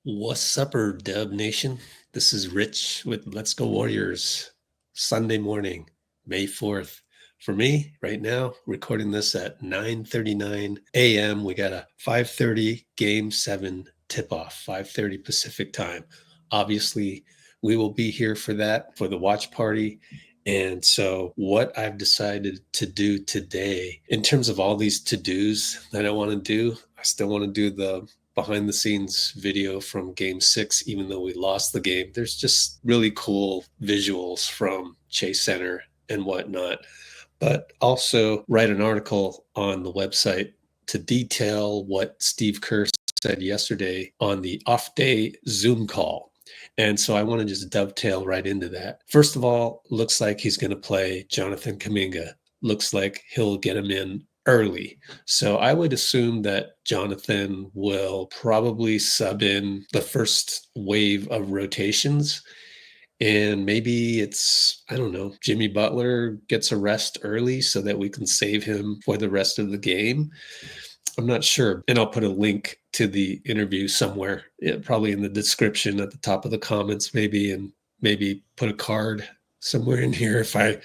What's up, DubNation? This is Rich with Let's Go Warriors. Sunday morning, May 4th. For me, right now, recording this at 9:39 a.m. We got a 5:30 Game 7 tip-off, 5:30 Pacific time. Obviously, we will be here for that, for the watch party. And so what I've decided to do today, in terms of all these to-dos that I want to do, I still want to do the behind the scenes video from game 6, even though we lost the game. There's just really cool visuals from Chase Center and whatnot, but also write an article on the website to detail what Steve Kerr said yesterday on the off day Zoom call. And so I want to just dovetail right into that. First of all, looks like he's going to play Jonathan Kuminga. Looks like he'll get him in early. So I would assume that Jonathan will probably sub in the first wave of rotations. And maybe it's, I don't know, Jimmy Butler gets a rest early so that we can save him for the rest of the game. I'm not sure. And I'll put a link to the interview somewhere, probably in the description at the top of the comments, maybe, and maybe put a card somewhere in here if I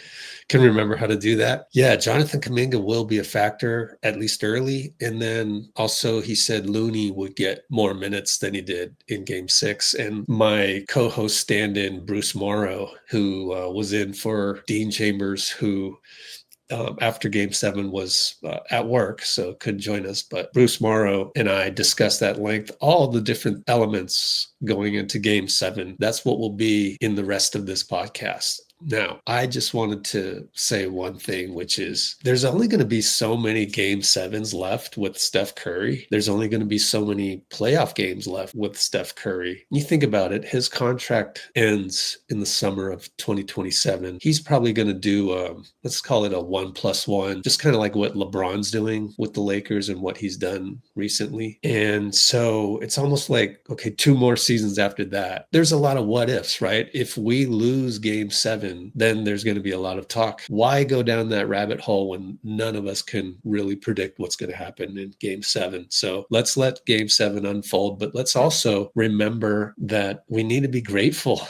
can remember how to do that. Yeah, Jonathan Kuminga will be a factor, at least early. And then also he said Looney would get more minutes than he did in game 6. And my co-host stand-in, Bruce Morrow, who was in for Dean Chambers, who after game 7 was at work, so couldn't join us. But Bruce Morrow and I discussed at length all the different elements going into game 7. That's what will be in the rest of this podcast. Now, I just wanted to say one thing, which is there's only going to be so many game 7s left with Steph Curry. There's only going to be so many playoff games left with Steph Curry. You think about it, his contract ends in the summer of 2027. He's probably going to do, let's call it a 1+1, just kind of like what LeBron's doing with the Lakers and what he's done recently. And so it's almost like, okay, 2 more seasons after that. There's a lot of what ifs, right? If we lose game 7, then there's going to be a lot of talk. Why go down that rabbit hole when none of us can really predict what's going to happen in game 7? So let's let game 7 unfold, but let's also remember that we need to be grateful.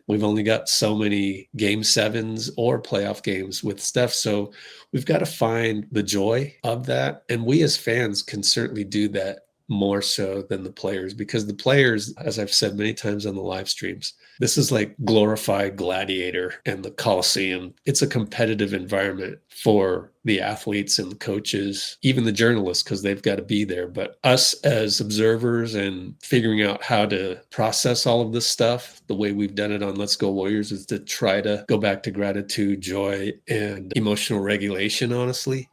We've only got so many game 7s or playoff games with Steph. So we've got to find the joy of that. And we as fans can certainly do that more so than the players, because the players, as I've said many times on the live streams, this is like glorified Gladiator and the Coliseum. It's a competitive environment for the athletes and the coaches, even the journalists, because they've got to be there. But us as observers and figuring out how to process all of this stuff, the way we've done it on Let's Go Warriors, is to try to go back to gratitude, joy, and emotional regulation, honestly,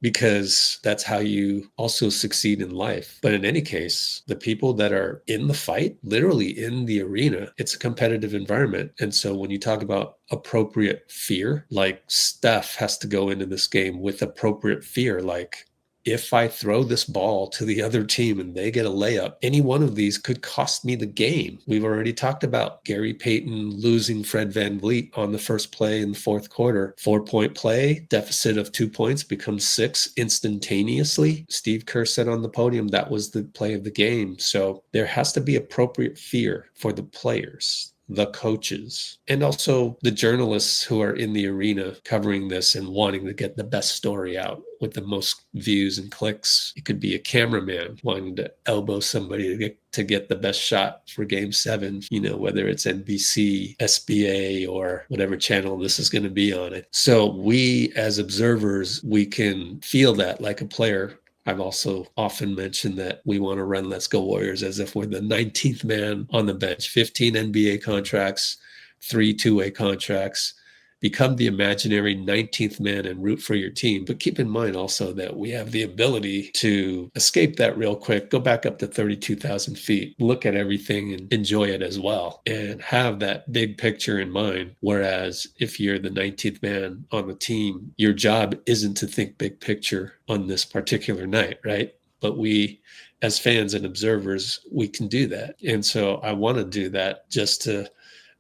because that's how you also succeed in life. But in any case, the people that are in the fight, literally in the arena, it's a competitive environment. And so when you talk about appropriate fear, like Steph has to go into this game with appropriate fear, like, if I throw this ball to the other team and they get a layup, any one of these could cost me the game. We've already talked about Gary Payton losing Fred VanVleet on the first play in the fourth quarter. 4-point play, deficit of 2 points becomes 6 instantaneously. Steve Kerr said on the podium that was the play of the game. So there has to be appropriate fear for the players, the coaches, and also the journalists who are in the arena covering this and wanting to get the best story out with the most views and clicks. It could be a cameraman wanting to elbow somebody to get the best shot for game 7, whether it's NBC, SBA, or whatever channel this is going to be on it. So we as observers, we can feel that like a player. I've also often mentioned that we want to run Let's Go Warriors as if we're the 19th man on the bench. 15 NBA contracts, 3 two-way contracts. Become the imaginary 19th man and root for your team. But keep in mind also that we have the ability to escape that real quick, go back up to 32,000 feet, look at everything and enjoy it as well, and have that big picture in mind. Whereas if you're the 19th man on the team, your job isn't to think big picture on this particular night, right? But we, as fans and observers, we can do that. And so I want to do that just to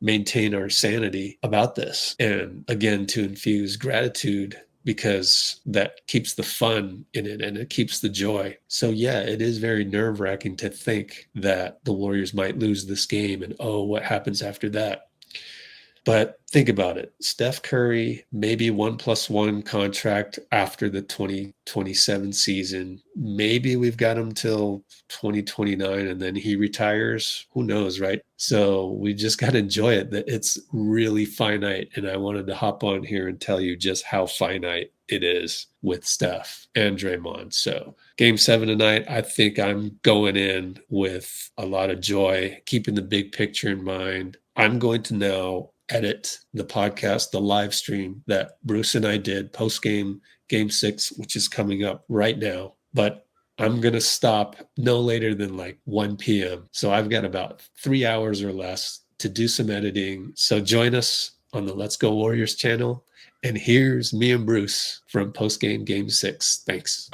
maintain our sanity about this. And again, to infuse gratitude because that keeps the fun in it and it keeps the joy. So yeah, it is very nerve-wracking to think that the Warriors might lose this game and oh, what happens after that? But think about it. Steph Curry, maybe 1+1 contract after the 2027 season. Maybe we've got him till 2029 and then he retires. Who knows, right? So we just got to enjoy it. That it's really finite. And I wanted to hop on here and tell you just how finite it is with Steph and Draymond. So Game 7 tonight, I think I'm going in with a lot of joy, keeping the big picture in mind. I'm going to now edit the podcast, the live stream that Bruce and I did post-game Game 6, which is coming up right now. But I'm going to stop no later than like 1 p.m. So I've got about 3 hours or less to do some editing. So join us on the Let's Go Warriors channel. And here's me and Bruce from post-game Game 6. Thanks.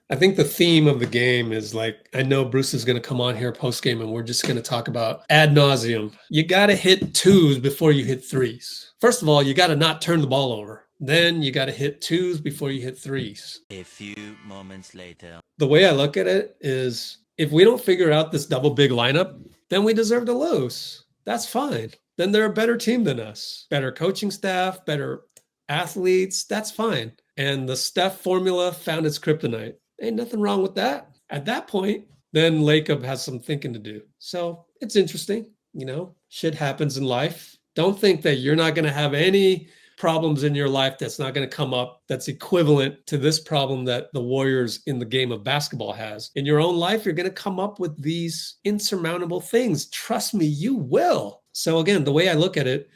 I think the theme of the game is like, I know Bruce is going to come on here post-game and we're just going to talk about ad nauseum. You got to hit twos before you hit threes. First of all, you got to not turn the ball over. Then you got to hit twos before you hit threes. A few moments later. The way I look at it is if we don't figure out this double big lineup, then we deserve to lose. That's fine. Then they're a better team than us. Better coaching staff, better athletes. That's fine. And the Steph formula found its kryptonite. Ain't nothing wrong with that. At that point, then Lacob has some thinking to do. So it's interesting. Shit happens in life. Don't think that you're not going to have any problems in your life that's not going to come up that's equivalent to this problem that the Warriors in the game of basketball has. In your own life, you're going to come up with these insurmountable things. Trust me, you will. So again, the way I look at it,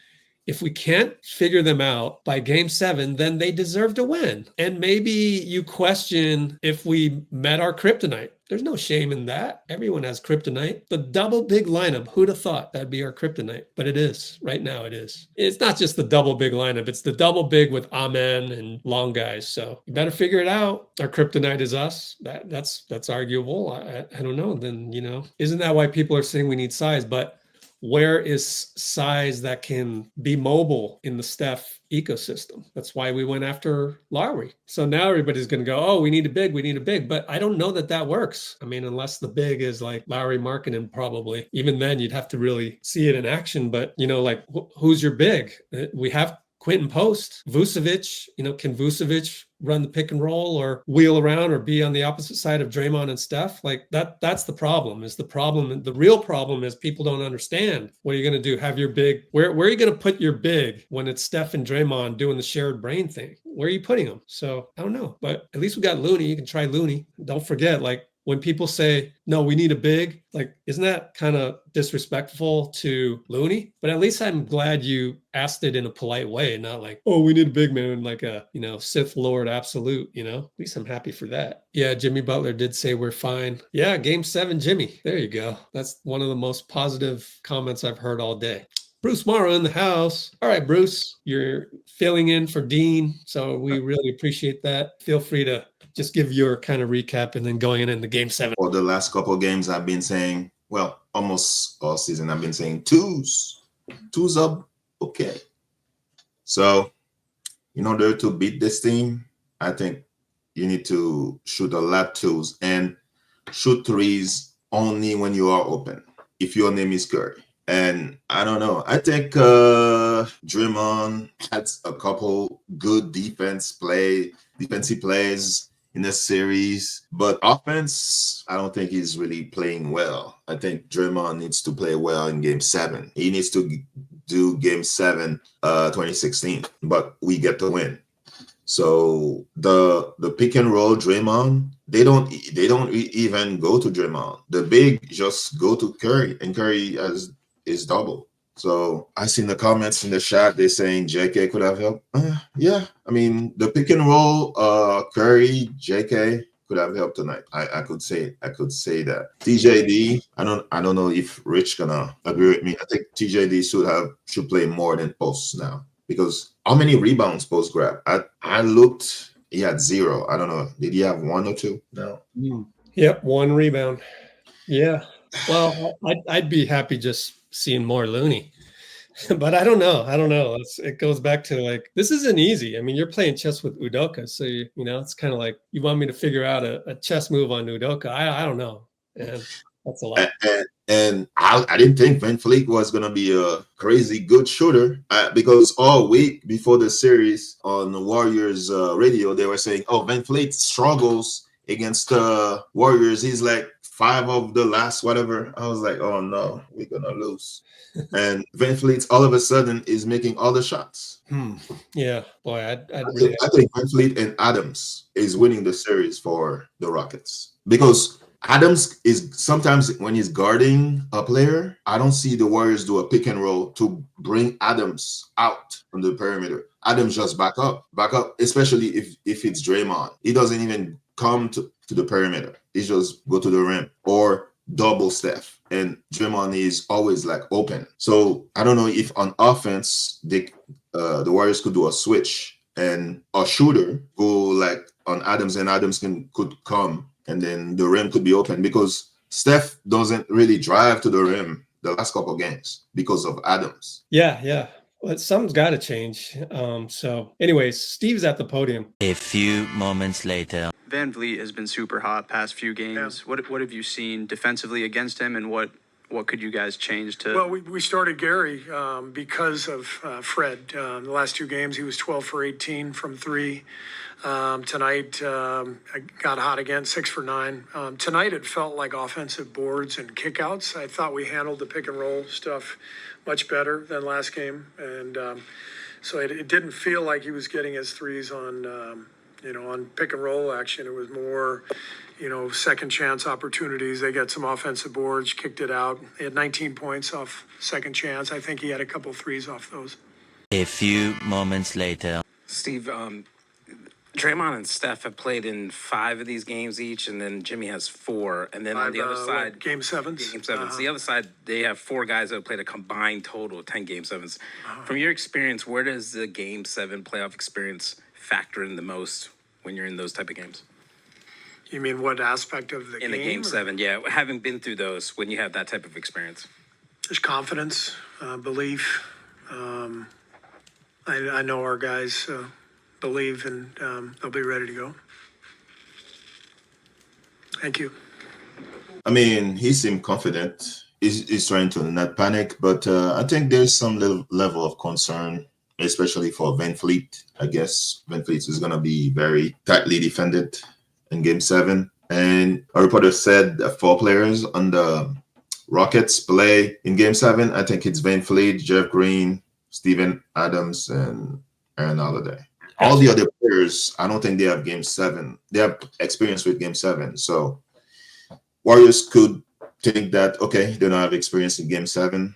if we can't figure them out by Game 7, then they deserve to win. And maybe you question if we met our kryptonite. There's no shame in that. Everyone has kryptonite. The double big lineup, who'd have thought that'd be our kryptonite? But it is. Right now it is. It's not just the double big lineup. It's the double big with Amen and long guys. So you better figure it out. Our kryptonite is us. That's arguable. I don't know. Then, isn't that why people are saying we need size? But where is size that can be mobile in the Steph ecosystem? That's why we went after Lowry. So now everybody's going to go, oh, we need a big. But I don't know that works. I mean, unless the big is like Lowry Markkanen, probably. Even then, you'd have to really see it in action. But, who's your big? We have Quentin Post, Vucevic, can Vucevic run the pick and roll or wheel around or be on the opposite side of Draymond and Steph? Like that's the problem. The real problem is people don't understand. What are you going to do? Have your big, where are you going to put your big when it's Steph and Draymond doing the shared brain thing? Where are you putting them? So I don't know, but at least we got Looney. You can try Looney. Don't forget, when people say, no, we need a big, isn't that kind of disrespectful to Looney? But at least I'm glad you asked it in a polite way, not like, oh, we need a big man, like a, Sith Lord absolute, At least I'm happy for that. Yeah, Jimmy Butler did say we're fine. Yeah, Game 7, Jimmy. There you go. That's one of the most positive comments I've heard all day. Bruce Morrow in the house. All right, Bruce, you're filling in for Dean, so we really appreciate that. Feel free to just give your kind of recap and then going into Game 7. For the last couple of games, I've been saying, almost all season, I've been saying twos. Twos up, okay. So, in order to beat this team, I think you need to shoot a lot twos and shoot threes only when you are open, if your name is Curry. And I don't know. I think Draymond had a couple good defensive plays in this series. But offense, I don't think he's really playing well. I think Draymond needs to play well in Game 7. He needs to do Game 7, 2016. But we get the win. So the pick and roll Draymond, they don't even go to Draymond. The big just go to Curry, and Curry is double. So I seen the comments in the chat. They're saying JK could have helped. Yeah, I mean the pick and roll, Curry, JK could have helped tonight. I could say that. TJD, I don't know if Rich gonna agree with me. I think TJD should play more than posts now, because how many rebounds post grab? I looked, he had 0. I don't know. Did he have 1 or 2? No. Yep, 1 rebound. Yeah. Well, I'd be happy just seeing more Looney. But I don't know. It goes back to like, this isn't easy. I mean, you're playing chess with Udoka, so it's kind of like you want me to figure out a chess move on Udoka. I don't know, and that's a lot. And I didn't think Van Fleet was going to be a crazy good shooter because all week before the series on the Warriors radio, they were saying, oh, Van Fleet struggles against the Warriors. He's like 5 of the last whatever. I was like, oh, no, we're going to lose. And Van Fleet all of a sudden is making all the shots. Yeah, boy, I think Van Fleet and Adams is winning the series for the Rockets because Adams is sometimes when he's guarding a player, I don't see the Warriors do a pick and roll to bring Adams out from the perimeter. Adams just back up, especially if it's Draymond. He doesn't even come to the perimeter. He just go to the rim or double Steph. And Draymond is always like open. So I don't know if on offense, the Warriors could do a switch and a shooter go like on Adams and Adams could come and then the rim could be open because Steph doesn't really drive to the rim the last couple of games because of Adams. Yeah. Well, something's got to change. So anyways, Steve's at the podium. A few moments later. Van Vleet has been super hot past few games. Yeah. What have you seen defensively against him, and what could you guys change to? Well, we started Gary because of Fred. The last 2 games, he was 12 for 18 from 3. Tonight, I got hot again, 6 for 9. Tonight, it felt like offensive boards and kickouts. I thought we handled the pick and roll stuff much better than last game, and so it didn't feel like he was getting his threes on on pick and roll action. It was more, second chance opportunities. They got some offensive boards, kicked it out. They had 19 points off second chance. I think he had a couple threes off those. A few moments later. Steve, Draymond and Steph have played in 5 of these games each, and then Jimmy has 4. And then on the other side, Game 7s. Game 7s. The other side, they have 4 guys that have played a combined total of 10 Game 7s. From your experience, where does the Game 7 playoff experience factor in the most when you're in those type of games? You mean what aspect of the game? In the Game 7, yeah. Having been through those, when you have that type of experience. There's confidence, belief. I know our guys believe, and they'll be ready to go. Thank you. I mean, he seemed confident. He's trying to not panic, but I think there's some level of concern, especially for Van Fleet. I guess Van Fleet is going to be very tightly defended in Game 7. And a reporter said that 4 players on the Rockets play in Game 7. I think it's Van Fleet, Jeff Green, Steven Adams, and Aaron Holiday. All the other players, I don't think they have Game 7. They have experience with Game 7. So Warriors could think that, okay, they don't have experience in Game 7.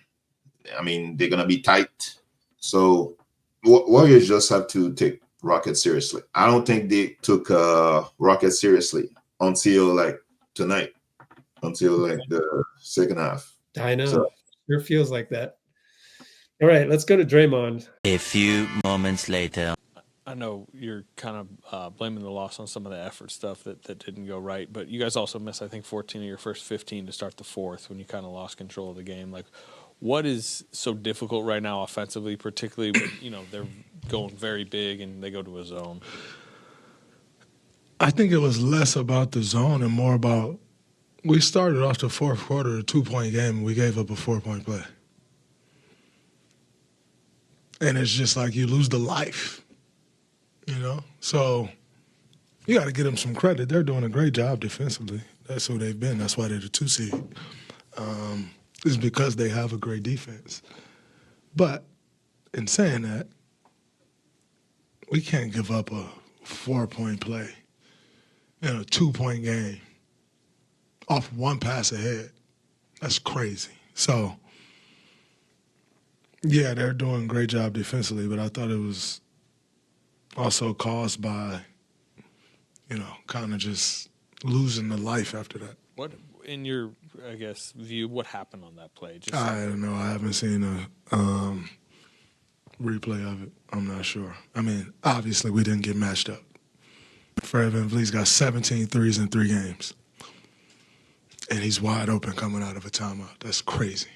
I mean, they're going to be tight. So Warriors just have to take Rockets seriously. I don't think they took Rockets seriously until like tonight, until like the second half. I know. So, sure feels like that. All right, let's go to Draymond. A few moments later. I know you're kind of blaming the loss on some of the effort stuff that didn't go right, but you guys also missed, I think, 14 of your first 15 to start the fourth when you kind of lost control of the game. Like, what is so difficult right now offensively, particularly when, they're going very big and they go to a zone? I think it was less about the zone and more about we started off the fourth quarter a 2-point game and we gave up a 4-point play. And it's just like you lose the life. So you got to give them some credit. They're doing a great job defensively. That's who they've been. That's why they're the 2 seed. It's because they have a great defense. But in saying that, we can't give up a 4-point play in a 2-point game off 1 pass ahead. That's crazy. So, yeah, they're doing a great job defensively, but I thought it was also caused by, kind of just losing the life after that. What, in your, I guess, view, what happened on that play? I don't know. I haven't seen a replay of it. I'm not sure. I mean, obviously we didn't get matched up. Fred VanVleet's got 17 threes in 3 games. And he's wide open coming out of a timeout. That's crazy.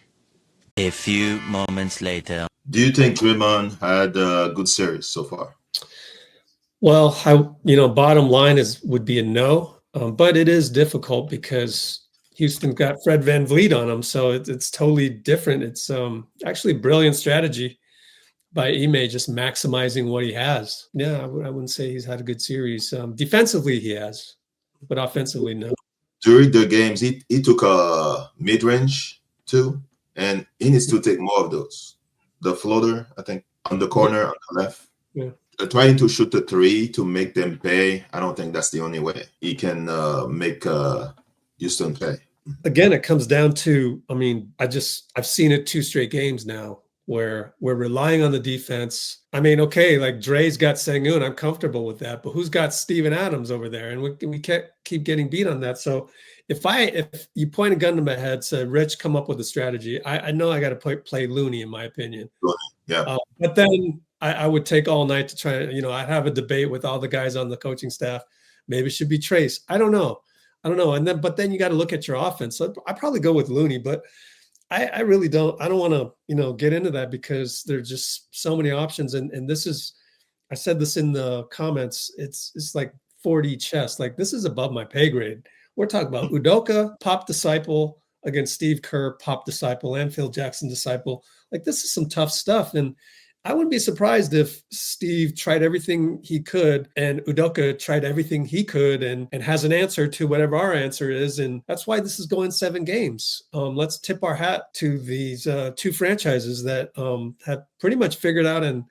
A few moments later. Do you think Draymond had a good series so far? Well, bottom line would be a no, but it is difficult because Houston got Fred VanVleet on them, so it's totally different. It's actually a brilliant strategy by Ime, just maximizing what he has. Yeah, I wouldn't say he's had a good series. Defensively, he has, but offensively, no. During the games, he took a mid-range too, and he needs to take more of those. The floater, I think, on the corner on the left. Yeah. Trying to shoot the three to make them pay, I don't think that's the only way he can make Houston pay. Again, it comes down to, I've seen it 2 straight games now where we're relying on the defense. Okay, like Dray's got Sengun, I'm comfortable with that, but who's got Steven Adams over there? And we can't keep getting beat on that. So if you point a gun to my head, say, Rich, come up with a strategy, I know I got to play Looney, in my opinion. Yeah. But then I would take all night to try, I'd have a debate with all the guys on the coaching staff. Maybe it should be Trace. I don't know. But then you got to look at your offense. So I probably go with Looney, but I really don't. I don't want to, get into that because there's just so many options. And this is, I said this in the comments. It's like 4D chess. Like, this is above my pay grade. We're talking about Udoka, pop disciple against Steve Kerr, pop disciple, and Phil Jackson disciple. Like, this is some tough stuff. And I wouldn't be surprised if Steve tried everything he could and Udoka tried everything he could and has an answer to whatever our answer is. And that's why this is going 7 games. Let's tip our hat to these 2 franchises that have pretty much figured out. And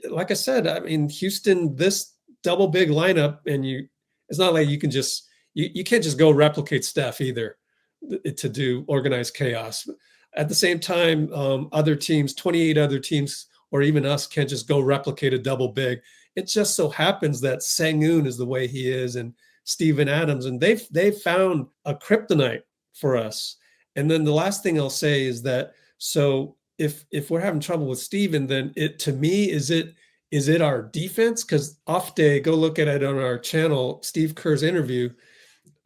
like I said, Houston, this double big lineup, and it's not like you can just, you can't just go replicate Steph either to do organized chaos. At the same time, other teams, 28 other teams, or even us, can't just go replicate a double big. It just so happens that Sengun is the way he is, and Steven Adams, and they've found a kryptonite for us. And then the last thing I'll say is that, so if we're having trouble with Steven, then to me, is it our defense? Because off day, go look at it on our channel. Steve Kerr's interview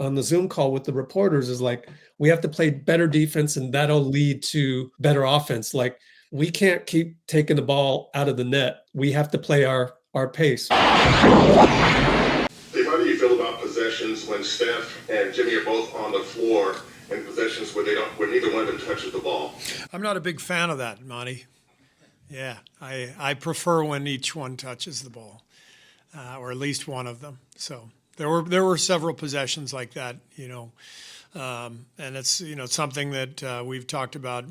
on the Zoom call with the reporters is like, we have to play better defense and that'll lead to better offense. Like, we can't keep taking the ball out of the net. We have to play our pace. Dave, how do you feel about possessions when Steph and Jimmy are both on the floor and possessions where neither one of them touches the ball? I'm not a big fan of that, Monty. Yeah, I prefer when each one touches the ball, or at least one of them. So there were several possessions like that, and it's something that we've talked about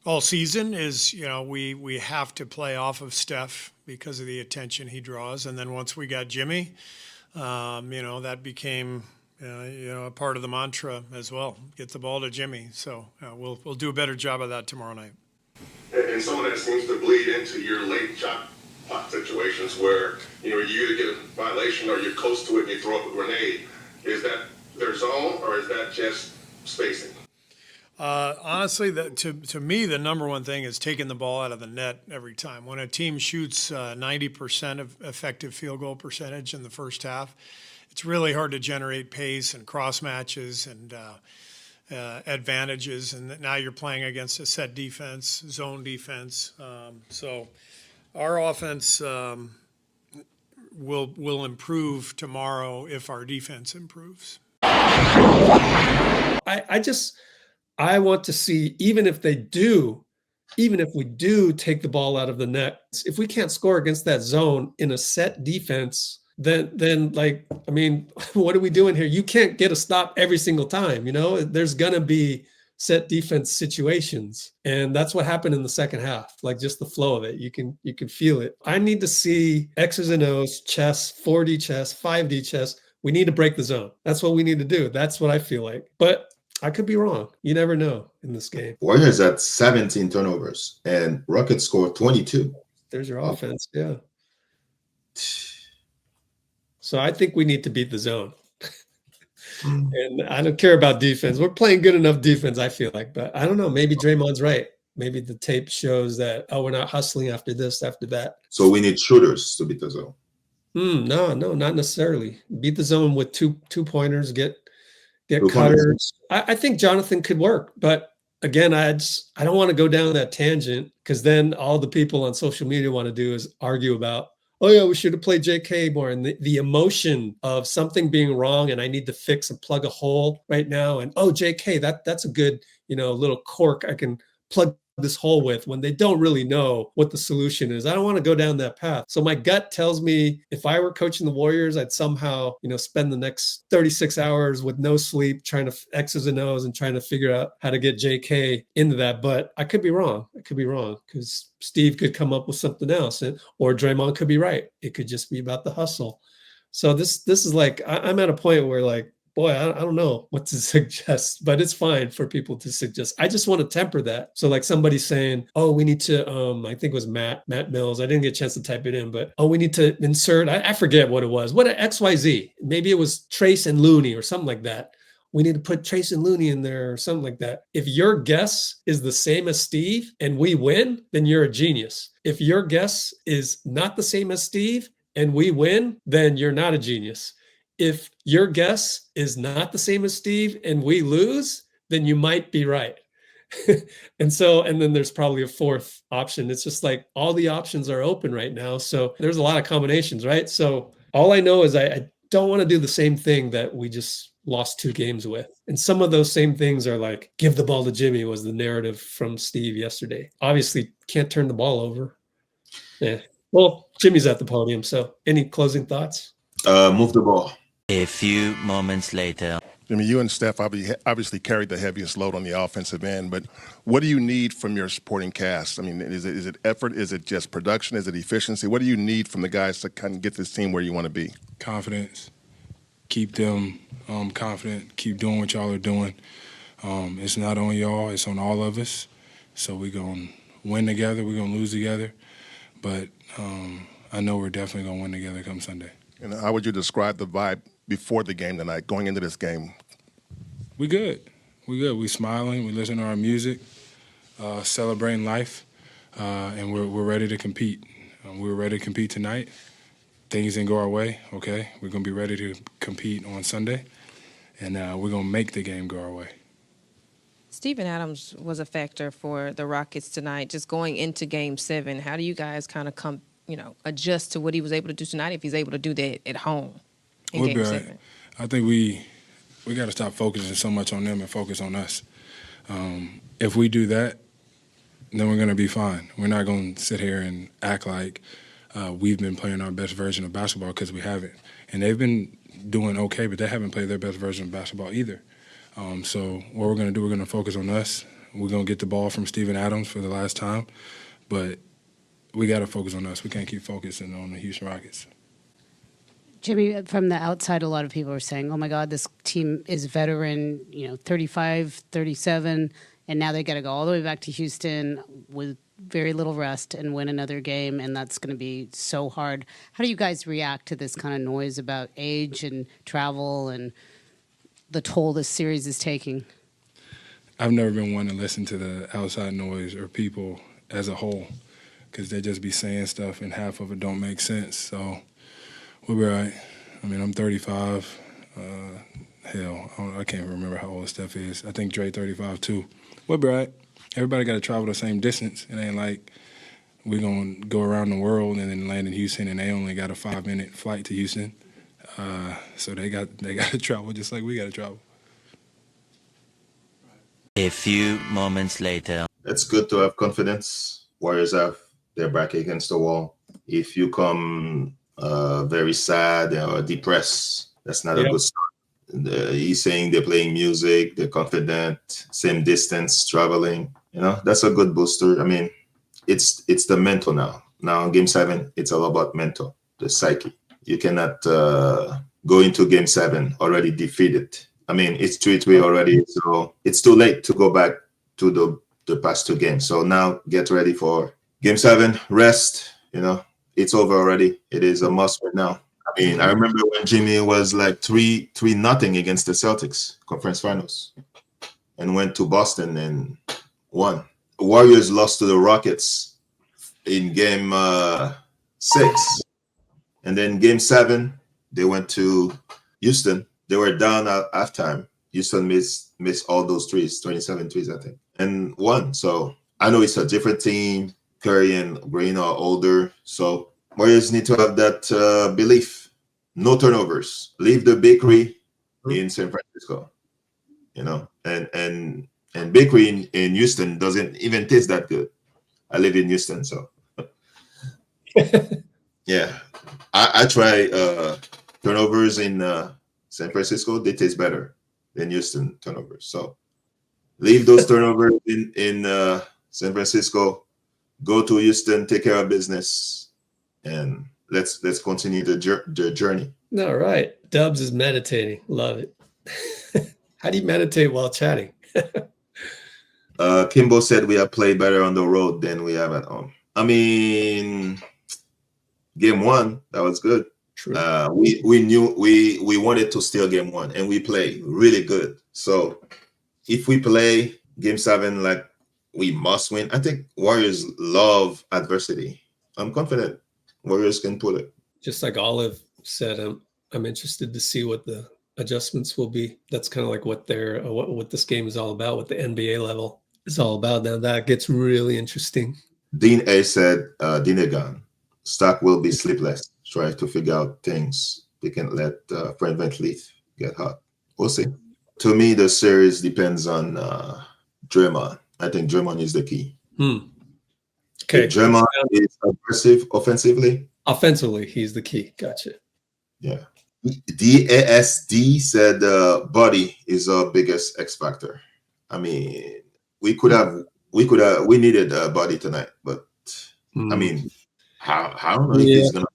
all season. Is we have to play off of Steph because of the attention he draws, and then once we got Jimmy, that became a part of the mantra as well. Get the ball to Jimmy. So we'll do a better job of that tomorrow night. And some of that seems to bleed into your late shot clock situations where you either get a violation or you're close to it and you throw up a grenade. Is that their zone or is that just spacing? Honestly, to me, the number one thing is taking the ball out of the net every time. When a team shoots 90% of effective field goal percentage in the first half, it's really hard to generate pace and cross matches and advantages. And now you're playing against a set defense, zone defense. So our offense will improve tomorrow if our defense improves. I want to see, even if we do take the ball out of the net, if we can't score against that zone in a set defense, then what are we doing here? You can't get a stop every single time. There's going to be set defense situations. And that's what happened in the second half, like just the flow of it. You can feel it. I need to see X's and O's, chess, 4D chess, 5D chess. We need to break the zone. That's what we need to do. That's what I feel like. But I could be wrong. You never know in this game. Warriors had 17 turnovers and Rockets scored 22. There's your offense. Yeah. So I think we need to beat the zone. And I don't care about defense. We're playing good enough defense, I feel like. But I don't know. Maybe Draymond's right. Maybe the tape shows that, we're not hustling after this, after that. So we need shooters to beat the zone. No, not necessarily. Beat the zone with two pointers, get cutters. I think Jonathan could work, but again, I don't want to go down that tangent because then all the people on social media want to do is argue about, oh yeah, we should have played JK more. And the emotion of something being wrong and I need to fix and plug a hole right now. And oh, JK, that's a good, little cork I can plug this hole with, when they don't really know what the solution is. I don't want to go down that path. So my gut tells me if I were coaching the Warriors, I'd somehow, spend the next 36 hours with no sleep trying to X's and O's and trying to figure out how to get JK into that. But I could be wrong. Because Steve could come up with something else, or Draymond could be right. It could just be about the hustle. So this is like, I'm at a point where like, boy, I don't know what to suggest, but it's fine for people to suggest. I just want to temper that. So like somebody saying, oh, we need to, I think it was Matt Mills. I didn't get a chance to type it in, but, oh, we need to insert, I forget what it was. What XYZ? Maybe it was Trace and Looney or something like that. We need to put Trace and Looney in there or something like that. If your guess is the same as Steve and we win, then you're a genius. If your guess is not the same as Steve and we win, then you're not a genius. If your guess is not the same as Steve and we lose, then you might be right. and then there's probably a fourth option. It's just like all the options are open right now. So there's a lot of combinations, right? So all I know is I don't want to do the same thing that we just lost 2 games with. And some of those same things are like, give the ball to Jimmy was the narrative from Steve yesterday. Obviously can't turn the ball over. Yeah. Well, Jimmy's at the podium. So any closing thoughts? Move the ball. A few moments later. I mean, you and Steph obviously carried the heaviest load on the offensive end, but what do you need from your supporting cast? I mean, is it effort? Is it just production? Is it efficiency? What do you need from the guys to kind of get this team where you want to be? Confidence. Keep them confident. Keep doing what y'all are doing. It's not on y'all. It's on all of us. So we're going to win together. We're going to lose together. But I know we're definitely going to win together come Sunday. And how would you describe the vibe before the game tonight, going into this game? We good. We smiling. We listen to our music, celebrating life, and we're ready to compete. We were ready to compete tonight. Things didn't go our way. Okay, we're gonna be ready to compete on Sunday, and we're gonna make the game go our way. Steven Adams was a factor for the Rockets tonight. Just going into Game 7, how do you guys kind of adjust to what he was able to do tonight if he's able to do that at home in Game 7? Right. I think we got to stop focusing so much on them and focus on us. If we do that, then we're going to be fine. We're not going to sit here and act like we've been playing our best version of basketball, because we haven't. And they've been doing okay, but they haven't played their best version of basketball either. So what we're going to do, we're going to focus on us. We're going to get the ball from Steven Adams for the last time, but we got to focus on us. We can't keep focusing on the Houston Rockets. Jimmy, from the outside, a lot of people are saying, oh, my God, this team is veteran, 35, 37, and now they got to go all the way back to Houston with very little rest and win another game, and that's going to be so hard. How do you guys react to this kind of noise about age and travel and the toll this series is taking? I've never been one to listen to the outside noise or people as a whole, because they just be saying stuff and half of it don't make sense. So we'll be all right. I mean, I'm 35. I can't remember how old Steph is. I think Dray 35 too. We'll be all right. Everybody got to travel the same distance. It ain't like we're going to go around the world and then land in Houston and they only got a 5-minute flight to Houston. So they got to travel just like we got to travel. A few moments later. It's good to have confidence. Warriors have their back against the wall. If you come very sad or depressed, that's not a good start. He's saying they're playing music, they're confident, same distance, traveling. That's a good booster. I mean, it's the mental now. Now in Game 7, it's all about mental, the psyche. You cannot go into Game 7 already defeated. I mean, it's 3-3 already, so it's too late to go back to the past 2 games. So now get ready for Game 7, rest. It's over already. It is a must right now. I mean, I remember when Jimmy was like 3-0 against the Celtics, conference finals, and went to Boston and won. The Warriors lost to the Rockets in Game 6. And then Game 7, they went to Houston. They were down at halftime. Houston missed all those threes, 27 threes, I think, and won. So I know it's a different team. Curry and Green are older, so Warriors need to have that belief. No turnovers. Leave the bakery in San Francisco. You know, and bakery in Houston doesn't even taste that good. I live in Houston, so yeah. I try turnovers in San Francisco. They taste better than Houston turnovers. So leave those turnovers in San Francisco. Go to Houston, take care of business, and let's continue the journey. All right. Dubs is meditating. Love it. How do you meditate while chatting? Kimbo said we have played better on the road than we have at home. I mean, game one, that was good. True. We knew we wanted to steal game one, and we played really good. So if we play game seven like we must win, I think Warriors love adversity. I'm confident Warriors can pull it. Just like Olive said, I'm interested to see what the adjustments will be. That's kind of like what this game is all about, what the NBA level is all about. Now that gets really interesting. Dean A said, Dinegan, stock will be sleepless. Try to figure out things. They can let Fred VanVleet get hot. We'll see. To me, the series depends on Draymond. I think Draymond is the key. Okay. If Draymond is aggressive offensively. Offensively, he's the key. Gotcha. Yeah. DASD said body is our biggest X factor. I mean, we needed a body tonight, but I mean, how don't know if he's gonna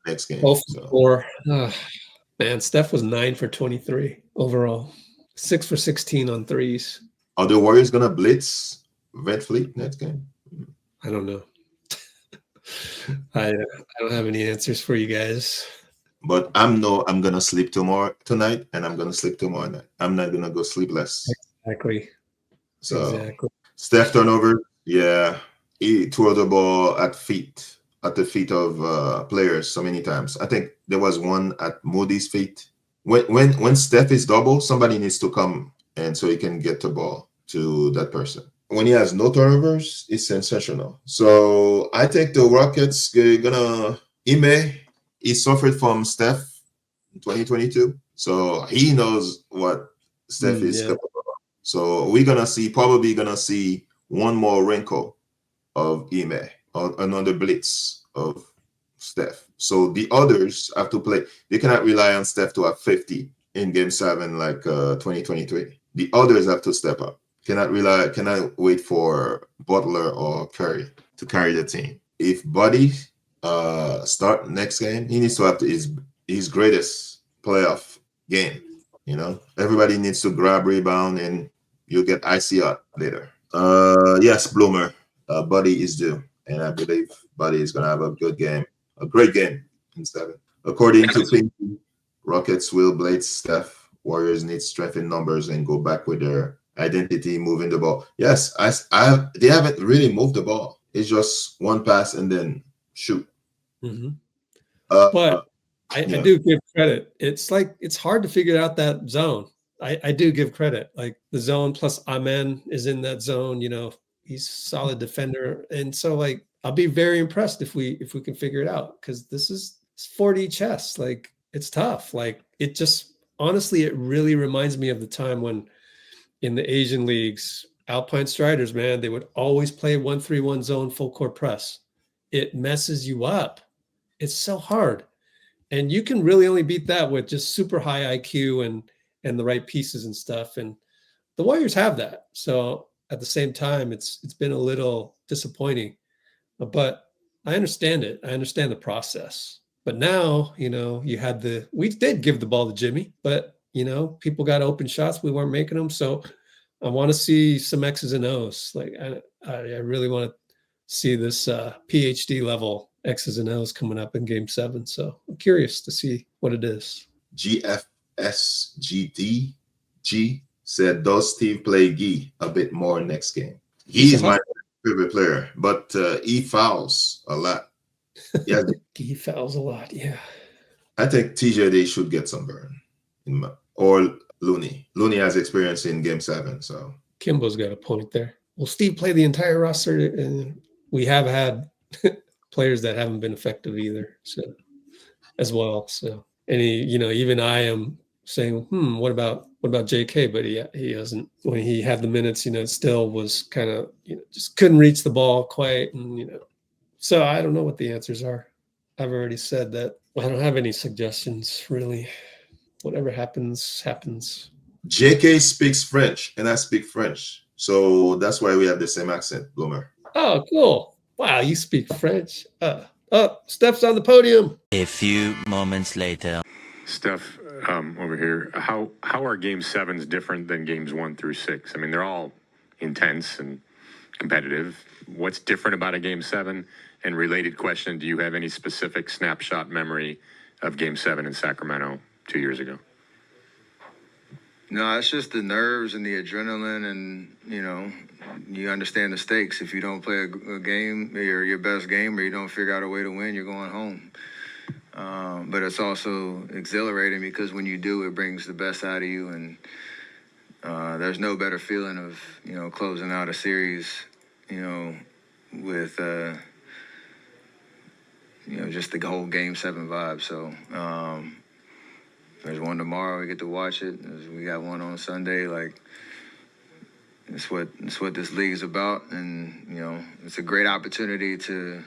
next game. So. Man, Steph was 9 for 23 overall, 6 for 16 on threes. Are the Warriors gonna blitz VanVleet next game? I don't know. I don't have any answers for you guys. But I'm gonna sleep tonight, and I'm gonna sleep tomorrow night. I'm not gonna go sleepless. Exactly. So exactly. Steph turnover, yeah. He threw the ball at the feet of players so many times. I think there was one at Moody's feet. When Steph is double, somebody needs to come and so he can get the ball to that person. When he has no turnovers, it's sensational. So I think the Rockets gonna he suffered from Steph in 2022. So he knows what Steph is capable of. So we're probably gonna see one more wrinkle of Ime, or another blitz of Steph. So the others have to play. They cannot rely on Steph to have 50 in game 7 like 2023. The others have to step up. Cannot wait for Butler or Curry to carry the team. If Buddy start next game, he needs to have his greatest playoff game. You know, everybody needs to grab rebound, and you'll get icy out later. Yes, Bloomer, Buddy is due, and I believe Buddy is gonna have a great game in 7. According to Pinky, Rockets will blitz Steph. Warriors need strength in numbers and go back with their identity moving the ball. Yes, they haven't really moved the ball. It's just one pass and then shoot. Mm-hmm. But I do give credit. It's hard to figure out that zone. I do give credit. Like the zone plus Amen is in that zone. You know, he's a solid defender, and so like I'll be very impressed if we can figure it out, because this is 4D chess. Like it's tough. Like it just honestly, it really reminds me of the time when in the Asian leagues, Alpine Striders, man, they would always play 1-3-1 zone full court press. It messes you up. It's so hard. And you can really only beat that with just super high IQ and the right pieces and stuff. And the Warriors have that. So at the same time, it's been a little disappointing. But I understand it. I understand the process. But now, you know, we did give the ball to Jimmy, but you know, people got open shots. We weren't making them. So I want to see some X's and O's. Like I really want to see this PhD level X's and O's coming up in game 7. So I'm curious to see what it is. GFSGDG said, does Steve play Gee a bit more next game? He is my favorite player, but he fouls a lot. Yeah, he fouls a lot. Yeah. I think TJD should get some burn. Or Looney. Looney has experience in Game 7, so. Kimbo's got a point there. Will Steve play the entire roster? And we have had players that haven't been effective either, so as well. So, and even I am saying, what about JK? But he hasn't. When he had the minutes, it still was kind of, just couldn't reach the ball quite, and So I don't know what the answers are. I've already said that. I don't have any suggestions really. Whatever happens, happens. JK speaks French, and I speak French. So that's why we have the same accent, Bloomer. Oh, cool. Wow, you speak French. Steph's on the podium. A few moments later. Steph, over here, how are Game 7s different than Games 1 through 6? I mean, they're all intense and competitive. What's different about a Game 7? And related question, do you have any specific snapshot memory of Game 7 in Sacramento 2 years ago? No, it's just the nerves and the adrenaline, and you understand the stakes. If you don't play a game, your best game, or you don't figure out a way to win, you're going home. But it's also exhilarating because when you do, it brings the best out of you, and there's no better feeling of closing out a series, with just the whole Game 7 vibe. So. There's one tomorrow. We get to watch it. We got one on Sunday. Like, it's what this league is about, and it's a great opportunity to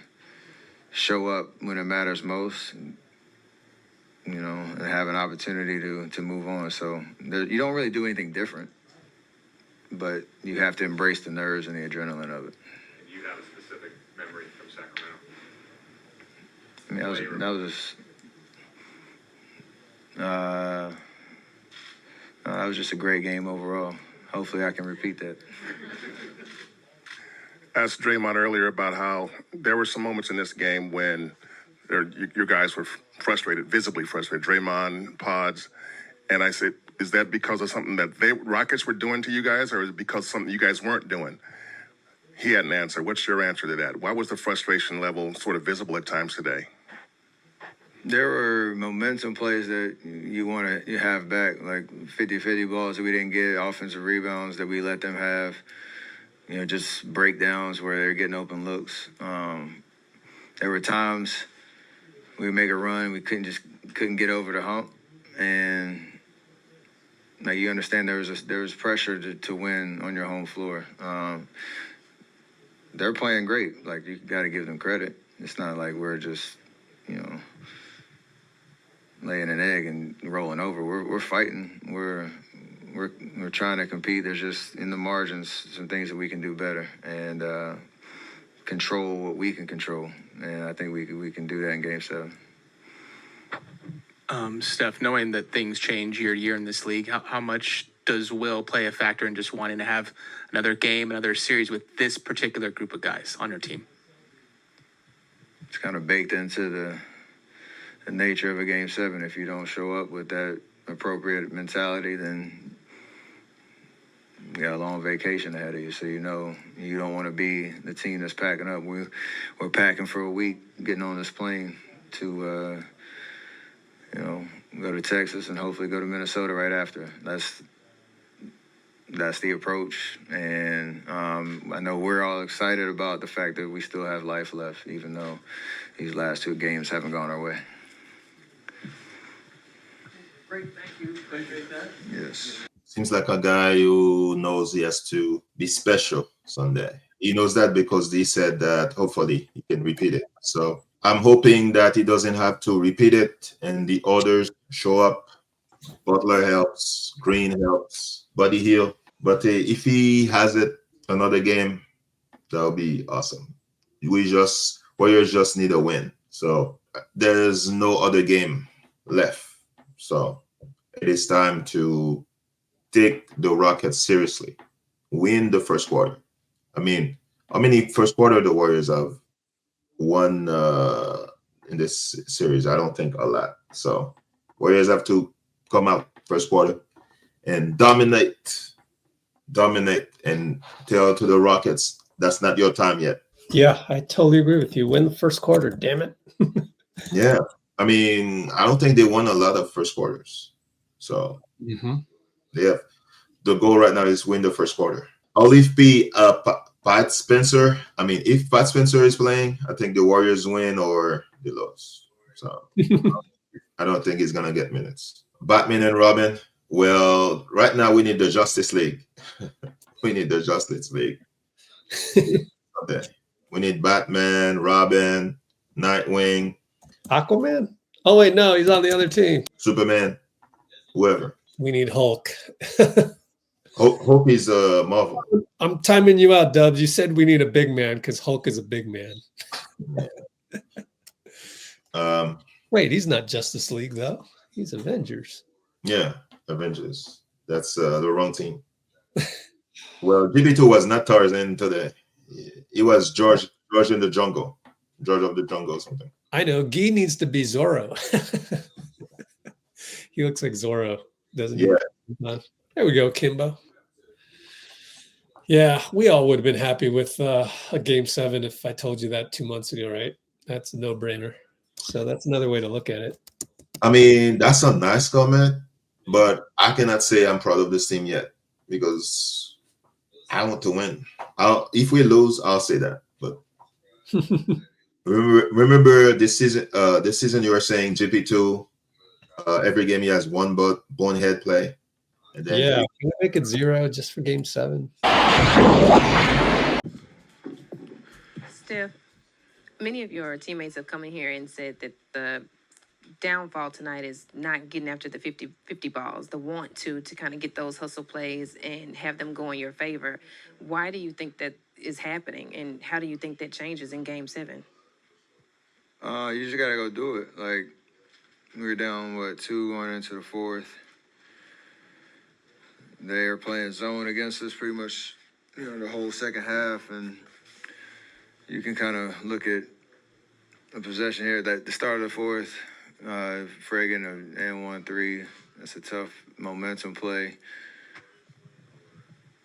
show up when it matters most. And have an opportunity to move on. So you don't really do anything different, but you have to embrace the nerves and the adrenaline of it. Do you have a specific memory from Sacramento? I mean, that was just a great game overall. Hopefully I can repeat that. Asked Draymond earlier about how there were some moments in this game when your guys were frustrated, visibly frustrated, Draymond, Pods, and I said, is that because of something that Rockets were doing to you guys, or is it because of something you guys weren't doing? He had an answer. What's your answer to that? Why was the frustration level sort of visible at times today? There were momentum plays that you want to have back, like 50-50 balls that we didn't get, offensive rebounds that we let them have, just breakdowns where they're getting open looks. There were times we would make a run, we couldn't get over the hump, and now you understand there was pressure to win on your home floor. They're playing great. Like, you got to give them credit. It's not like we're just laying an egg and rolling over. We're fighting. We're trying to compete. There's just in the margins some things that we can do better and control what we can control. And I think we can do that in Game 7. Steph, knowing that things change year to year in this league, how much does will play a factor in just wanting to have another game, another series with this particular group of guys on your team? It's kind of baked into the nature of a Game 7. If you don't show up with that appropriate mentality, then you got a long vacation ahead of you. So you don't want to be the team that's packing up. We're packing for a week, getting on this plane to go to Texas and hopefully go to Minnesota right after. That's the approach, and I know we're all excited about the fact that we still have life left, even though these last two games haven't gone our way. Great, thank you. Appreciate that. Yes. Seems like a guy who knows he has to be special Sunday. He knows that because he said that hopefully he can repeat it. So I'm hoping that he doesn't have to repeat it and the others show up. Butler helps, Green helps, Buddy Hield. But if he has it another game, that'll be awesome. Warriors just need a win. So there's no other game left. So it is time to take the Rockets seriously. Win the first quarter. I mean, how many first quarter the Warriors have won in this series? I don't think a lot. So Warriors have to come out first quarter and dominate and tell to the Rockets that's not your time yet. Yeah, I totally agree with you. Win the first quarter, damn it. Yeah. I mean, I don't think they won a lot of first quarters. So Yeah. The goal right now is win the first quarter. I'll leave P. Pat Spencer. I mean, if Pat Spencer is playing, I think the Warriors win or they lose. So I don't think he's gonna get minutes. Batman and Robin. Well, right now we need the Justice League. We need the Justice League. Okay. We need Batman, Robin, Nightwing, Aquaman? Oh wait, no, he's on the other team. Superman, whoever. We need Hulk. Hope he's Marvel. I'm timing you out, Dubs. You said we need a big man because Hulk is a big man. Wait, he's not Justice League though. He's Avengers. Yeah, Avengers. That's the wrong team. Well, GB2 was not Tarzan today. He was George in the jungle. George of the jungle or something. I know. Guy needs to be Zorro. He looks like Zorro, doesn't he? Yeah. There we go, Kimbo. Yeah, we all would have been happy with a Game 7 if I told you that 2 months ago, right? That's a no-brainer. So that's another way to look at it. I mean, that's a nice comment, but I cannot say I'm proud of this team yet because I want to win. If we lose, I'll say that. But remember this season. This season, you were saying GP2. Every game he has one bonehead play. And then yeah, can we make it 0 just for Game 7? Steph, many of your teammates have come in here and said that the downfall tonight is not getting after the 50 balls, the want to kind of get those hustle plays and have them go in your favor. Why do you think that is happening, and how do you think that changes in Game 7? You just gotta go do it. Like, we're down 2 going into the fourth. They are playing zone against us pretty much, the whole second half, and you can kind of look at a possession here that the start of the fourth, Fragan an and 1-3. That's a tough momentum play.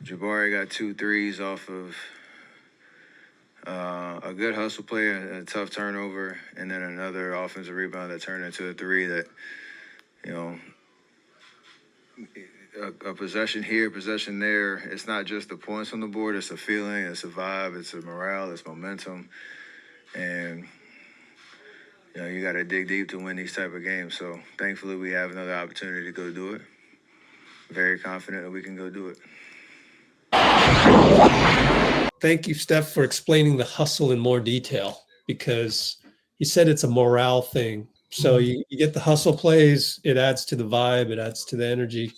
Jabari got 2 threes off of a good hustle play, a tough turnover, and then another offensive rebound that turned into a 3 that, a possession here, possession there. It's not just the points on the board. It's a feeling, it's a vibe, it's a morale, it's momentum. And, you got to dig deep to win these type of games. So thankfully we have another opportunity to go do it. Very confident that we can go do it. Thank you, Steph, for explaining the hustle in more detail, because you said it's a morale thing. So you get the hustle plays, it adds to the vibe, it adds to the energy.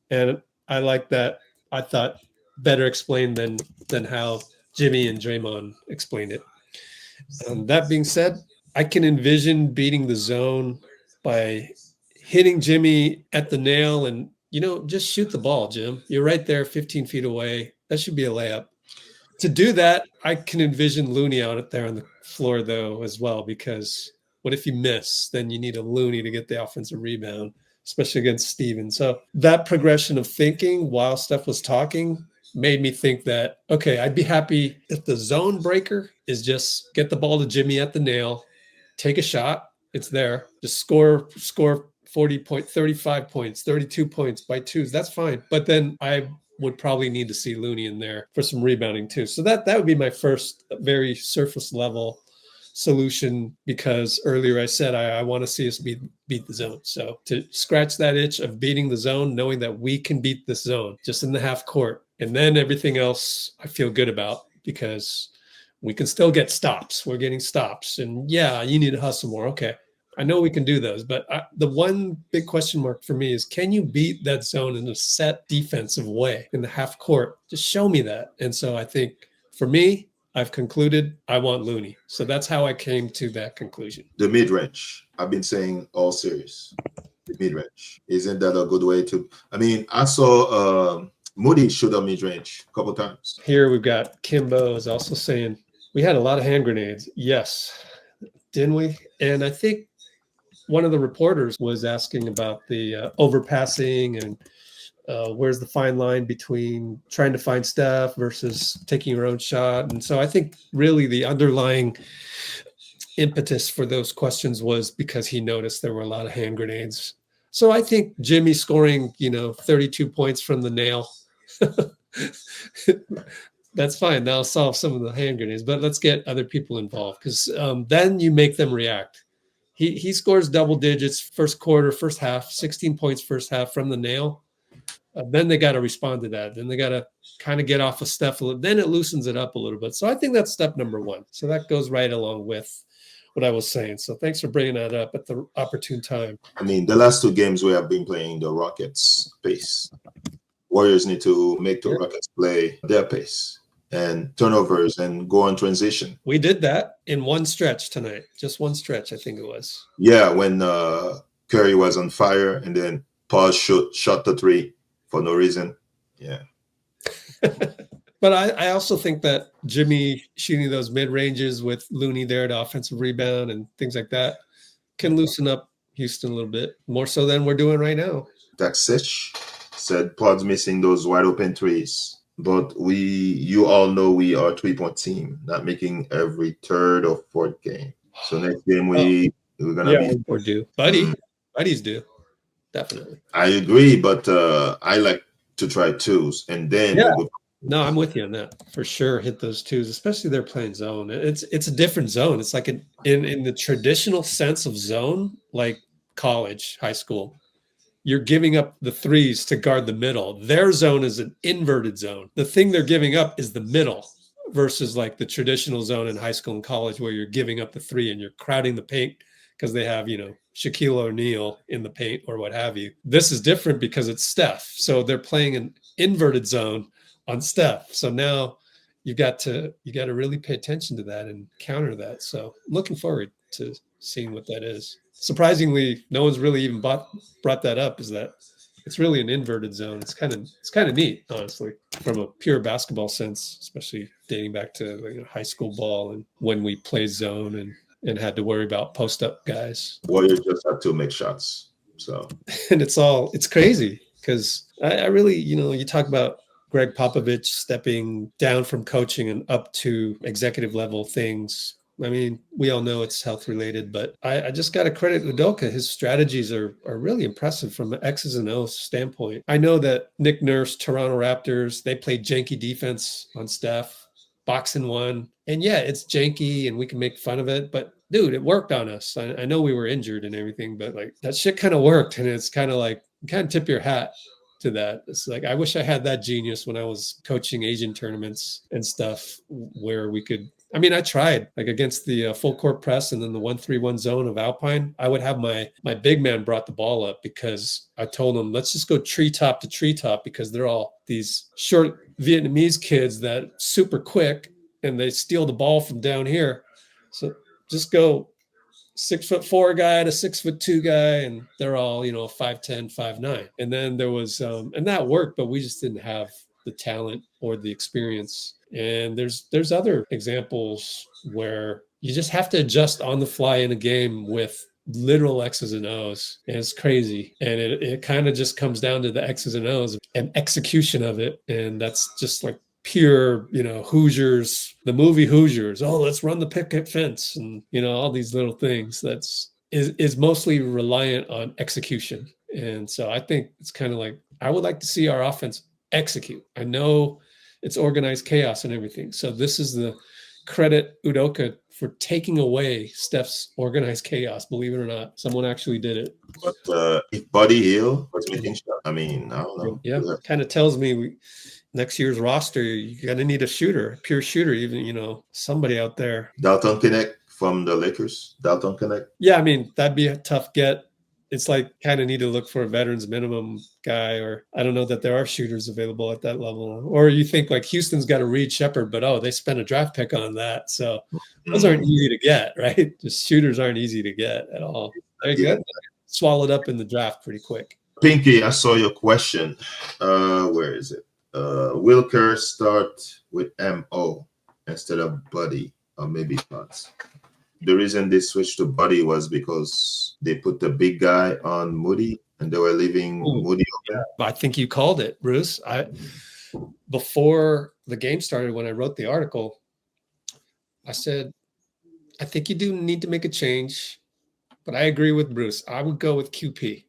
And I like that. I thought better explained than how Jimmy and Draymond explained it. That being said, I can envision beating the zone by hitting Jimmy at the nail and, just shoot the ball, Jim. You're right there, 15 feet away. That should be a layup. To do that, I can envision Looney out there on the floor, though, as well, because what if you miss? Then you need a Looney to get the offensive rebound, especially against Steven. So that progression of thinking while Steph was talking made me think that, okay, I'd be happy if the zone breaker is just get the ball to Jimmy at the nail, take a shot, it's there, just score 40 points, 35 points, 32 points by twos. That's fine. But then I would probably need to see Looney in there for some rebounding too. So that would be my first very surface level solution, because earlier I said I want to see us beat the zone. So to scratch that itch of beating the zone, knowing that we can beat this zone just in the half court, and then everything else I feel good about, because we can still get stops. We're getting stops, and yeah, you need to hustle more. Okay, I know we can do those, but the one big question mark for me is, can you beat that zone in a set defensive way in the half court? Just show me that. And so I think for me, I've concluded I want Looney. So that's how I came to that conclusion. The mid-range, I've been saying all series. The mid-range. Isn't that a good way to... I mean, I saw Moody shoot a mid-range a couple times. Here we've got Kimbo is also saying, we had a lot of hand grenades. Yes, didn't we? And I think one of the reporters was asking about the overpassing and where's the fine line between trying to find Steph versus taking your own shot. And so I think really the underlying impetus for those questions was because he noticed there were a lot of hand grenades. So I think Jimmy scoring, 32 points from the nail. That's fine. That'll solve some of the hand grenades, but let's get other people involved because then you make them react. He scores double digits first quarter, first half, 16 points first half from the nail. Then they got to respond to that. Then they got to kind of get off of Steph a little. Then it loosens it up a little bit. So I think that's step number one. So that goes right along with what I was saying. So thanks for bringing that up at the opportune time. I mean, the last two games we have been playing the Rockets pace. Warriors need to make the Rockets play their pace and turnovers and go on transition. We did that in one stretch tonight. Just one stretch, I think it was. Yeah, when Curry was on fire and then Paul shot the three for no reason. Yeah. But I also think that Jimmy shooting those mid-ranges with Looney there at offensive rebound and things like that can loosen up Houston a little bit, more so than we're doing right now. Daxich said Pod's missing those wide open threes. But you all know we are a 3-point team, not making every third or fourth game. So next game we're gonna be we're due. Buddy's due. Definitely. I agree, but I like to try twos and then No, I'm with you on that for sure. Hit those twos, especially they're playing zone. It's a different zone. It's like in the traditional sense of zone, like college, high school. You're giving up the threes to guard the middle. Their zone is an inverted zone. The thing they're giving up is the middle versus like the traditional zone in high school and college where you're giving up the three and you're crowding the paint because they have, Shaquille O'Neal in the paint or what have you. This is different because it's Steph. So they're playing an inverted zone on Steph. So now you got to really pay attention to that and counter that. So I'm looking forward to seeing what that is. Surprisingly, no one's really even brought that up, is that it's really an inverted zone. It's kind of neat, honestly, from a pure basketball sense, especially dating back to high school ball and when we played zone and had to worry about post-up guys. Warriors just have to make shots. So and it's crazy because I really, you talk about Greg Popovich stepping down from coaching and up to executive level things. I mean, we all know it's health related, but I just got to credit Udoka. His strategies are really impressive from an X's and O's standpoint. I know that Nick Nurse, Toronto Raptors, they played janky defense on Steph, boxing one. And yeah, it's janky and we can make fun of it, but dude, it worked on us. I know we were injured and everything, but like that shit kind of worked. And it's kind of like, you kind of tip your hat to that. It's like, I wish I had that genius when I was coaching Asian tournaments and stuff where we could, I tried like against the full court press and then the 1-3-1 zone of Alpine. I would have my big man brought the ball up because I told them, let's just go treetop to treetop because they're all these short Vietnamese kids that super quick and they steal the ball from down here. So just go 6'4" guy to 6'2" guy, and they're all 5'10", 5'9". And then there was and that worked, but we just didn't have the talent or the experience. And there's other examples where you just have to adjust on the fly in a game with literal X's and O's, and it's crazy. And it kind of just comes down to the X's and O's and execution of it, and that's just like pure, Hoosiers, the movie Hoosiers. Oh, let's run the picket fence, and all these little things. Is mostly reliant on execution. And so I think it's kind of like I would like to see our offense execute. I know it's organized chaos and everything. So this is the credit Udoka for taking away Steph's organized chaos. Believe it or not, someone actually did it. But if Buddy Hield was making shots, I don't know. Yeah, kind of tells me next year's roster, you're going to need a shooter, a pure shooter, even, somebody out there. Dalton Connect from the Lakers. Dalton Connect. Yeah, that'd be a tough get. It's like kind of need to look for a veterans minimum guy, or I don't know that there are shooters available at that level. Or you think like Houston's got a Reed Shepherd, but they spent a draft pick on that. So those aren't easy to get, right? Just shooters aren't easy to get at all. They get swallowed up in the draft pretty quick. Pinky, I saw your question. Where is it? Will Kerr start with MO instead of Buddy or maybe Potts? The reason they switched to Buddy was because they put the big guy on Moody and they were leaving Moody open. Yeah. I think you called it, Bruce. Before the game started, when I wrote the article, I said, I think you do need to make a change, but I agree with Bruce. I would go with QP.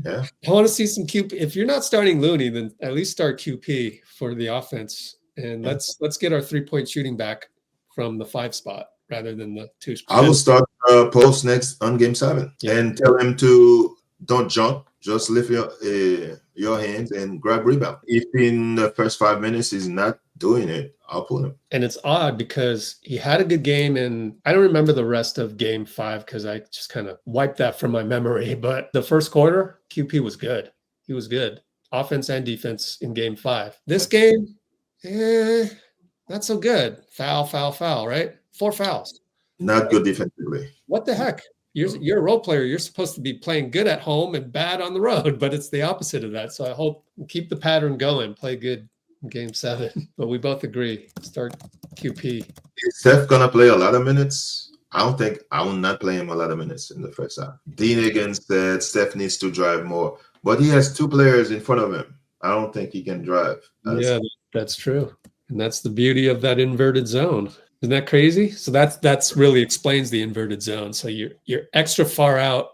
Yeah. I want to see some QP. If you're not starting Looney, then at least start QP for the offense. And let's get our 3-point shooting back from the 5 spot rather than the 2 spot. I will start Post next on game 7 and tell him to don't jump, just lift your hands and grab rebound. If in the first 5 minutes he's not doing it, I'll pull him. And it's odd because he had a good game, and I don't remember the rest of game 5 because I just kind of wiped that from my memory. But the first quarter, QP was good. He was good, offense and defense in game 5. This game, not so good. Foul, right? 4 fouls. Not good defensively. What the heck? You're a role player. You're supposed to be playing good at home and bad on the road, but it's the opposite of that. So I hope we'll keep the pattern going, play good in game 7. But we both agree, start QP. Is Steph gonna play a lot of minutes? I will not play him a lot of minutes in the first half. Dean again said Steph needs to drive more, but he has 2 players in front of him. I don't think he can drive. Yeah, that's true. And that's the beauty of that inverted zone. Isn't that crazy? So that's really explains the inverted zone. So you're extra far out.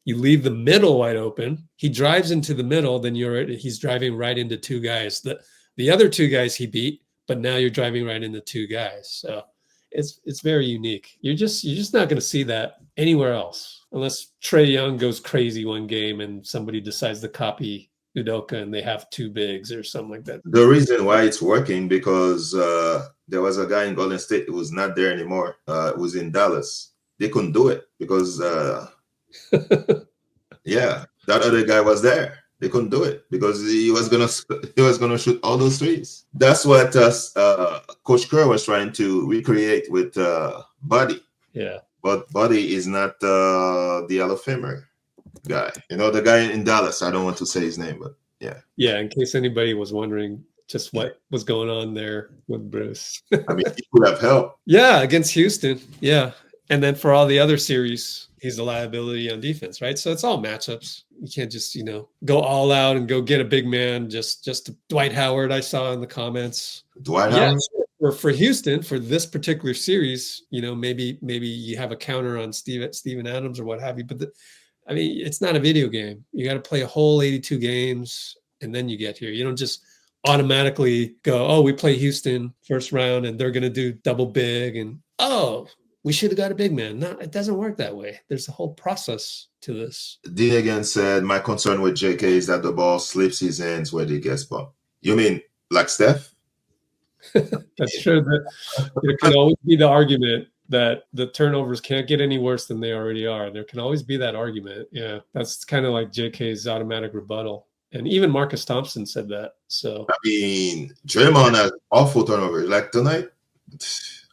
You leave the middle wide open. He drives into the middle, then he's driving right into 2 guys. The other 2 guys he beat, but now you're driving right into 2 guys. So it's very unique. You're just not going to see that anywhere else unless Trae Young goes crazy one game and somebody decides to copy Udoka and they have 2 bigs or something like that. The reason why it's working because there was a guy in Golden State who was not there anymore. It was in Dallas. They couldn't do it because yeah, that other guy was there. They couldn't do it because he was gonna shoot all those threes. That's what Coach Kerr was trying to recreate with Buddy. Yeah, but Buddy is not the Hall of Famer guy. The guy in Dallas. I don't want to say his name, but yeah. Yeah, in case anybody was wondering just what was going on there with Bruce. I mean, he could have helped. Yeah, against Houston. Yeah. And then for all the other series, he's a liability on defense, right? So it's all matchups. You can't just, go all out and go get a big man just to Dwight Howard, I saw in the comments. Dwight Howard? For Houston, for this particular series, maybe you have a counter on Steven Adams or what have you. But it's not a video game. You got to play a whole 82 games and then you get here. You don't just automatically go, oh, we play Houston first round and they're going to do double big and, oh, we should have got a big man. No, it doesn't work that way. There's a whole process to this. Dean again said, my concern with JK is that the ball slips his hands when he gets bumped. You mean like Steph? That's true. There can always be the argument that the turnovers can't get any worse than they already are. There can always be that argument. Yeah, that's kind of like JK's automatic rebuttal. And even Marcus Thompson said that. So Draymond has awful turnovers. Like tonight,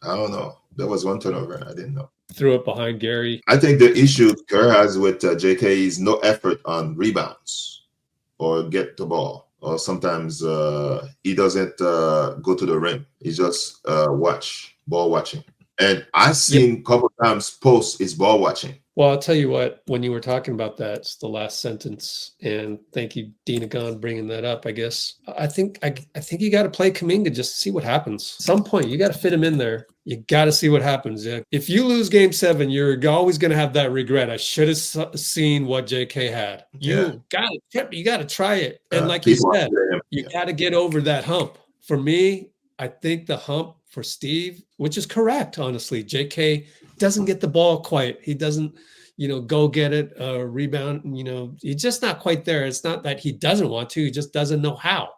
I don't know. There was one turnover. I didn't know. Threw it behind Gary. I think the issue Kerr has with JK is no effort on rebounds or get the ball. Or sometimes he doesn't go to the rim. He just ball watching. And I've seen a couple times Post is ball watching. Well, I'll tell you what, when you were talking about that, it's the last sentence, and thank you, Dina Gon, bringing that up, I guess. I think you got to play Kuminga just to see what happens. At some point, you got to fit him in there. You got to see what happens. Yeah. If you lose game 7, you're always going to have that regret. I should have seen what JK had. You got to try it. And like you said, you got to get over that hump. For me, I think the hump for Steve, which is correct, honestly, JK doesn't get the ball quite. He doesn't, go get it, rebound. He's just not quite there. It's not that he doesn't want to. He just doesn't know how.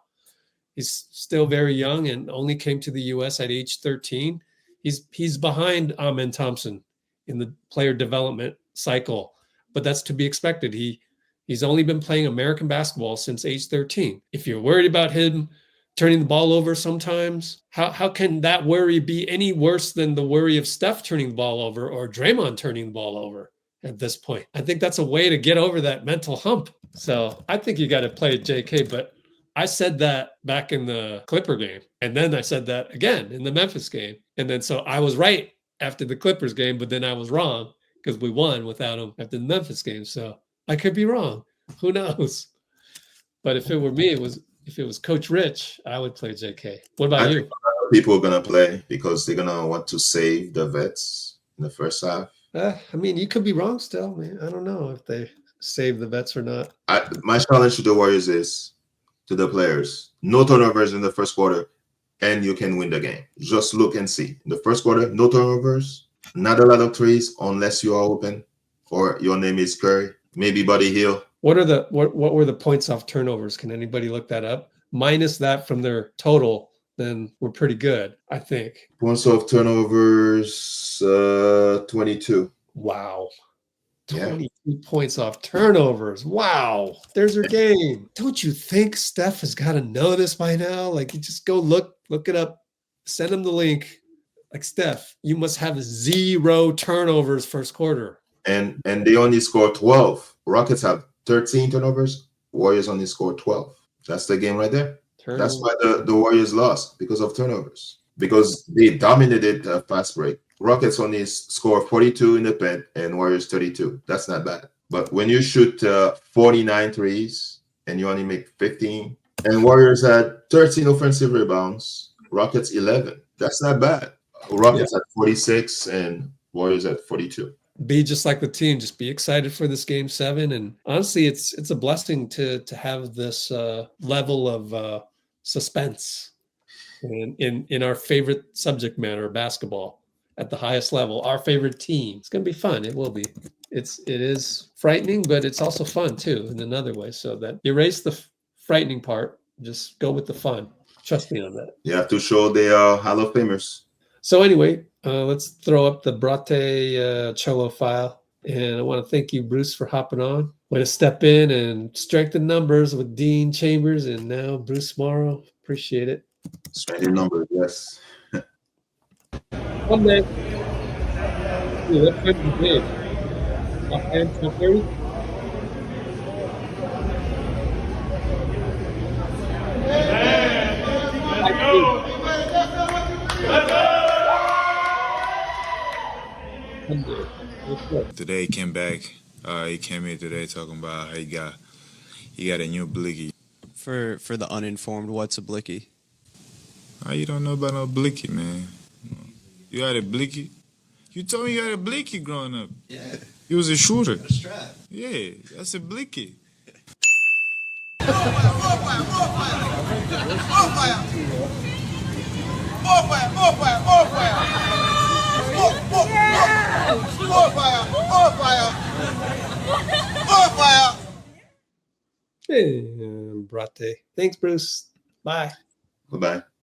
He's still very young and only came to the U.S. at age 13. He's behind Amen Thompson in the player development cycle, but that's to be expected. He's only been playing American basketball since age 13. If you're worried about him turning the ball over sometimes, how can that worry be any worse than the worry of Steph turning the ball over or Draymond turning the ball over at this point? I think that's a way to get over that mental hump. So I think you got to play JK, but I said that back in the Clipper game. And then I said that again in the Memphis game. And then so I was right after the Clippers game, but then I was wrong because we won without him after the Memphis game. So I could be wrong. Who knows? But if it were me, if it was Coach Rich, I would play JK. What about you? People are going to play because they're going to want to save the vets in the first half. You could be wrong still, man. I don't know if they save the vets or not? My challenge to the Warriors is to the players: no turnovers in the first quarter, and you can win the game. Just look and see. In the first quarter, no turnovers, not a lot of threes unless you are open or your name is Curry, maybe Buddy Hield. What were the points off turnovers? Can anybody look that up? Minus that from their total, then we're pretty good, I think. Points off turnovers, 22. Wow. Yeah. 22 points off turnovers. Wow. There's her game. Don't you think Steph has got to know this by now? Like, you just go look it up, send him the link. Like, Steph, you must have 0 turnovers first quarter. And they only scored 12. Rockets have 13 turnovers. Warriors only scored 12. That's the game right there. That's why the Warriors lost, because of turnovers. Because they dominated fast break. Rockets only score 42 in the paint and Warriors 32. That's not bad. But when you shoot 49 threes and you only make 15, and Warriors had 13 offensive rebounds, Rockets 11. That's not bad. Rockets at 46 and Warriors at 42. Be just like the team. Just be excited for this game 7. And honestly, it's a blessing to have this level of suspense in our favorite subject matter, basketball, at the highest level. Our favorite team. It's going to be fun. It will be. It is frightening, but it's also fun too in another way. So that erase the frightening part. Just go with the fun. Trust me on that. You have to show they are Hall of Famers. So anyway, let's throw up the Brate Cholo file. And I want to thank you, Bruce, for hopping on. Way to step in and strengthen numbers with Dean Chambers and now Bruce Morrow. Appreciate it. Strengthen numbers, yes. One day. Hey, what time is it? Top 10, top 30? Today he came back. He came here today talking about how he got a new blicky. For the uninformed, what's a blicky? You don't know about no blicky, man. You had a blicky? You told me you had a blicky growing up. Yeah. You was a shooter. A strap. Yeah, that's a blicky. Hey, Brate. Thanks, Bruce. Bye. Bye-bye.